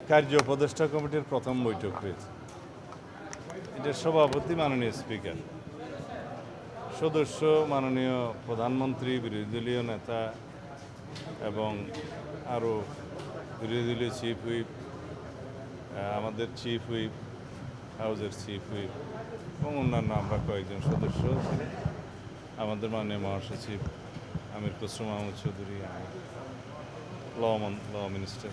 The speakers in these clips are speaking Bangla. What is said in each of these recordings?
কার্য উপদেষ্টা কমিটির প্রথম বৈঠক হয়েছে। এটার সভাপতি মাননীয় স্পিকার, সদস্য মাননীয় প্রধানমন্ত্রী, বিরোধী দলীয় নেতা এবং আরও বিরোধী দলীয় চিফ হুইপ, আমাদের চিফ হুইপ, হাউজের চিফ হুইপ এবং অন্যান্য আমরা কয়েকজন সদস্য ছিলেন। আমাদের মাননীয় মহাসচিব আমির খসরু মাহমুদ চৌধুরী, ল মিনিস্টার।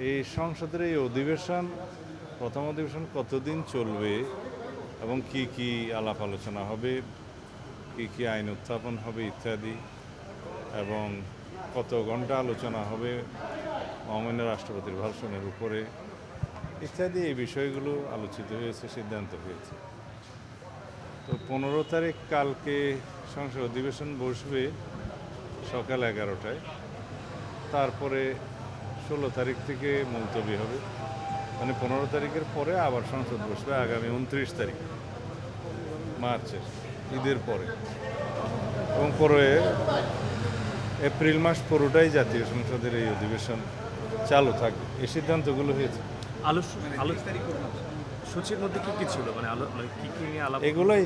এই সংসদের এই অধিবেশন, প্রথম অধিবেশন কতদিন চলবে এবং কি কি আলাপ আলোচনা হবে, কি কি আইন উত্থাপন হবে ইত্যাদি, এবং কত ঘন্টা আলোচনা হবে মহামান্য রাষ্ট্রপতির ভাষণের উপরে ইত্যাদি, এই বিষয়গুলো আলোচিত হয়েছে, সিদ্ধান্ত হয়েছে। তো 15 তারিখ কালকে সংসদ অধিবেশন বসবে সকাল 11টায়। তারপরে 16 তারিখ থেকে মুলতবি হবে, মানে 15 তারিখের পরে আবার সংসদ বসবে আগামী 29 তারিখ মার্চের, ঈদের পরে, এবং পরে এপ্রিল মাস পুরোটাই জাতীয় সংসদের এই অধিবেশন চালু থাকবে। এই সিদ্ধান্তগুলো হয়েছে। সূচির মধ্যে কি কি ছিল, মানে কি কি নিয়ে আলাপ? এগুলোই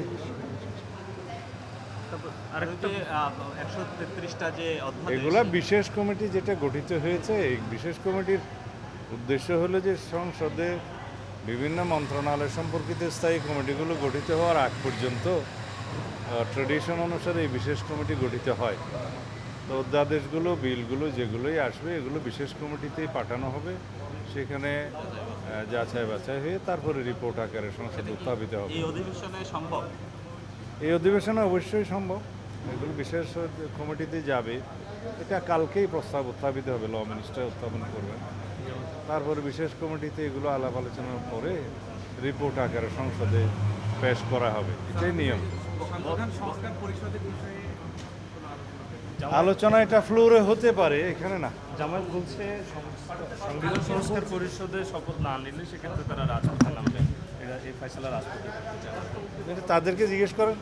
এগুলা বিশেষ কমিটি যেটা গঠিত হয়েছে, এই বিশেষ কমিটির উদ্দেশ্য হলো যে সংসদে বিভিন্ন মন্ত্রণালয় সম্পর্কিত স্থায়ী কমিটিগুলো গঠিত হওয়ার আগ পর্যন্ত ট্রেডিশন অনুসারে এই বিশেষ কমিটি গঠিত হয়। তো অধ্যাদেশগুলো, বিলগুলো যেগুলোই আসবে এগুলো বিশেষ কমিটিতেই পাঠানো হবে, সেখানে যাচাই বাছাই হয়ে তারপরে রিপোর্ট আকারে সংসদে উত্থাপিত হবে। এই অধিবেশনে অবশ্যই সম্ভব, এগুলো বিশেষ কমিটিতে যাবে। এটা কালকেই প্রস্তাব উত্থাপিত হবে, ল মিনিস্টার উত্থাপন করবেন। তারপরে বিশেষ কমিটিতে এগুলো আলাপ আলোচনার পরে রিপোর্ট আকারে সংসদে পেশ করা হবে, এটাই নিয়ম। আলোচনা এটা ফ্লোরে হতে পারে, এখানে না। জামায়াত বলছে সংবিধান সংস্কার পরিষদে শপথ না নিলে সেক্ষেত্রে তারা রাজপথে নামবে, এই ফয়সালা রাজপথে। তাদেরকে জিজ্ঞেস করেন।